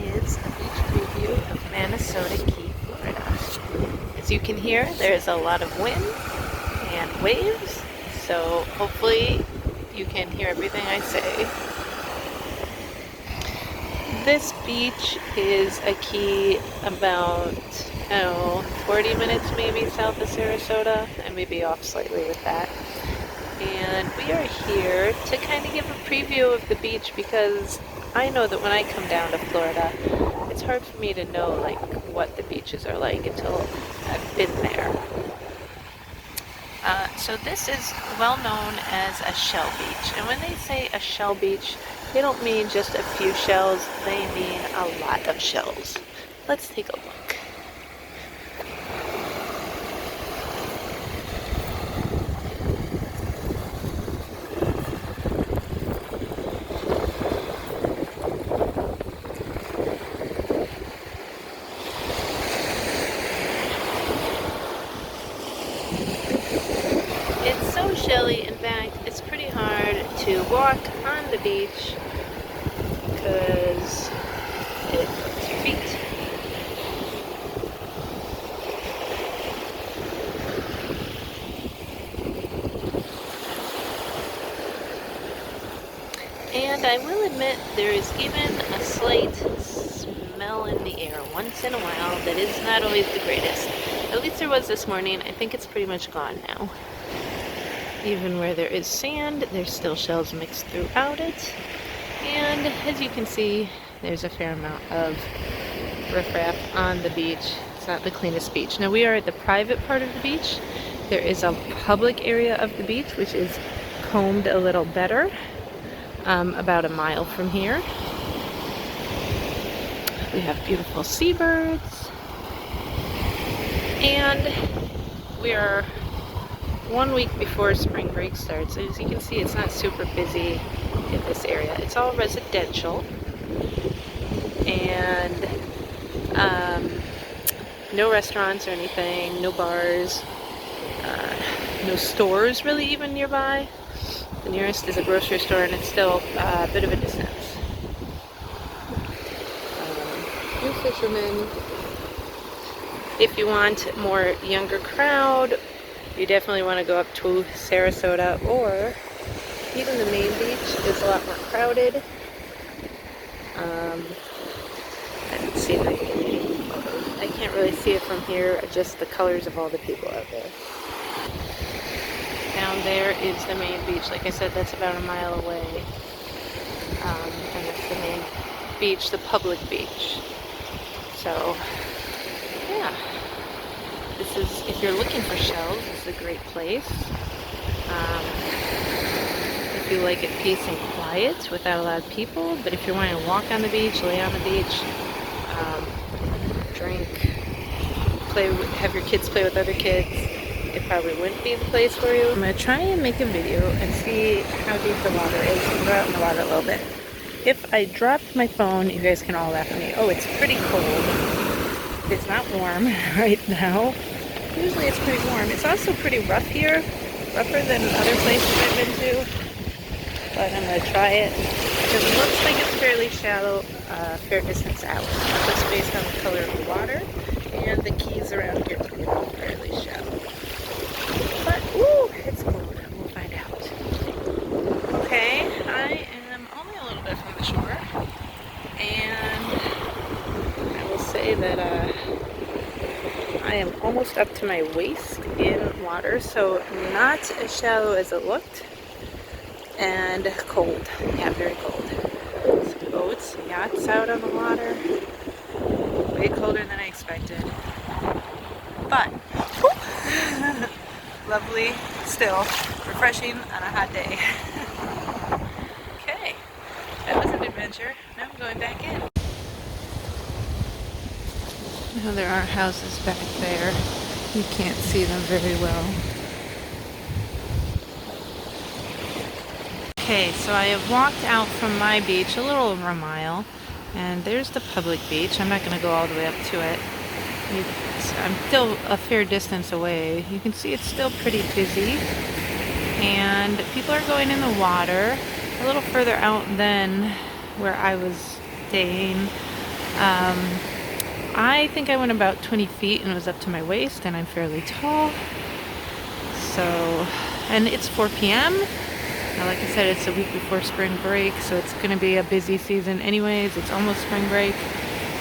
is a beach preview of Manasota Key, Florida. As you can hear, there's a lot of wind and waves, so hopefully you can hear everything I say. This beach is a key about, 40 minutes maybe south of Sarasota. I may be off slightly with that. And we are here to kind of give a preview of the beach because I know that when I come down to Florida, it's hard for me to know like what the beaches are like until I've been there. So this is well known as a shell beach, and when they say a shell beach, they don't mean just a few shells, they mean a lot of shells. Let's take a look. It's so shelly, in fact, it's pretty hard to walk on the beach because it hurts your feet. And I will admit there is even a slight smell in the air once in a while that is not always the greatest. At least there was this morning. I think it's pretty much gone now. Even where there is sand, there's still shells mixed throughout it. And as you can see, there's a fair amount of riffraff on the beach. It's not the cleanest beach. Now we are at the private part of the beach. There is a public area of the beach which is combed a little better, about a mile from here. We have beautiful seabirds. And we are 1 week before spring break starts. As you can see, it's not super busy in this area. It's all residential, and no restaurants or anything, no bars, no stores really even nearby. The nearest is a grocery store, and it's still a bit of a distance. Few fishermen. If you want more younger crowd, you definitely want to go up to Sarasota, or even the main beach is a lot more crowded. I don't see that. I can't really see it from here, just the colors of all the people out there. Down there is the main beach. Like I said, that's about a mile away. And that's the main beach, the public beach. So, yeah. This is, if you're looking for shells, this is a great place. If you like it peace and quiet without a lot of people, but if you're wanting to walk on the beach, lay on the beach, drink, have your kids play with other kids, it probably wouldn't be the place for you. I'm going to try and make a video and see how deep the water is and go out in the water a little bit. If I dropped my phone, you guys can all laugh at me. Oh, it's pretty cold. It's not warm right now. Usually it's pretty warm. It's also pretty rough here, rougher than other places I've been to. But I'm going to try it because it looks like it's fairly shallow, fair distance out. Just based on the color of the water, and the keys around here are fairly shallow. But, woo, it's cold. We'll find out. Okay, I am only a little bit from the shore, and I will say that I am almost up to my waist in water, so not as shallow as it looked, and cold. Yeah, very cold. Some boats, some yachts out on the water. Way colder than I expected. But, lovely, still, refreshing on a hot day. Okay, that was an adventure. Now I'm going back in. Now there are houses back there. You can't see them very well. Okay, so I have walked out from my beach a little over a mile, and there's the public beach. I'm not going to go all the way up to it. I'm still a fair distance away. You can see it's still pretty busy, and people are going in the water a little further out than where I was staying. I think I went about 20 feet and it was up to my waist, and I'm fairly tall. So, and it's 4 p.m. Now, like I said, it's a week before spring break, so it's going to be a busy season anyways. It's almost spring break,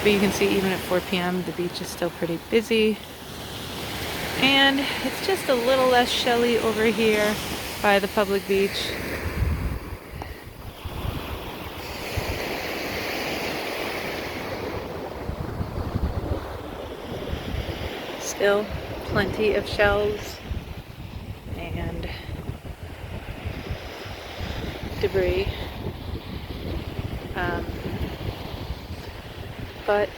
but you can see even at 4 p.m. the beach is still pretty busy. And it's just a little less shelly over here by the public beach. Still plenty of shells and debris, but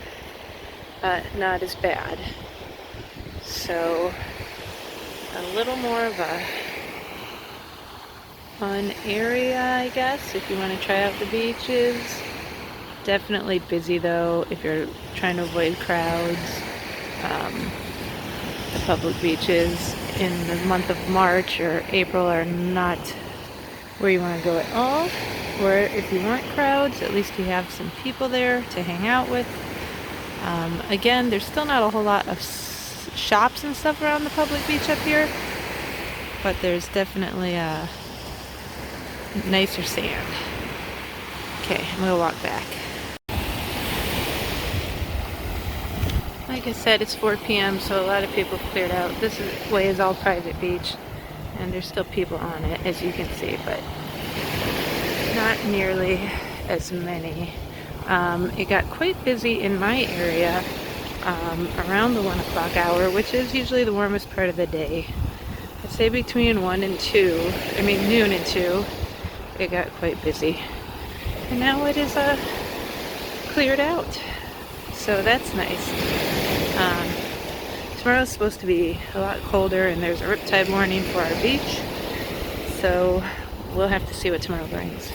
not as bad. So a little more of a fun area, I guess, if you want to try out the beaches. Definitely busy though if you're trying to avoid crowds. The public beaches in the month of March or April are not where you want to go at all. Or if you want crowds, at least you have some people there to hang out with. Again, there's still not a whole lot of shops and stuff around the public beach up here, but there's definitely a nicer sand. Okay, I'm gonna walk back. Like I said, it's 4 p.m., so a lot of people have cleared out. This way is all private beach, and there's still people on it, as you can see, but not nearly as many. It got quite busy in my area around the 1 o'clock hour, which is usually the warmest part of the day. I'd say between 1 and 2, noon and 2, it got quite busy. And now it is cleared out. So that's nice. Tomorrow's supposed to be a lot colder, and there's a riptide warning for our beach. So we'll have to see what tomorrow brings.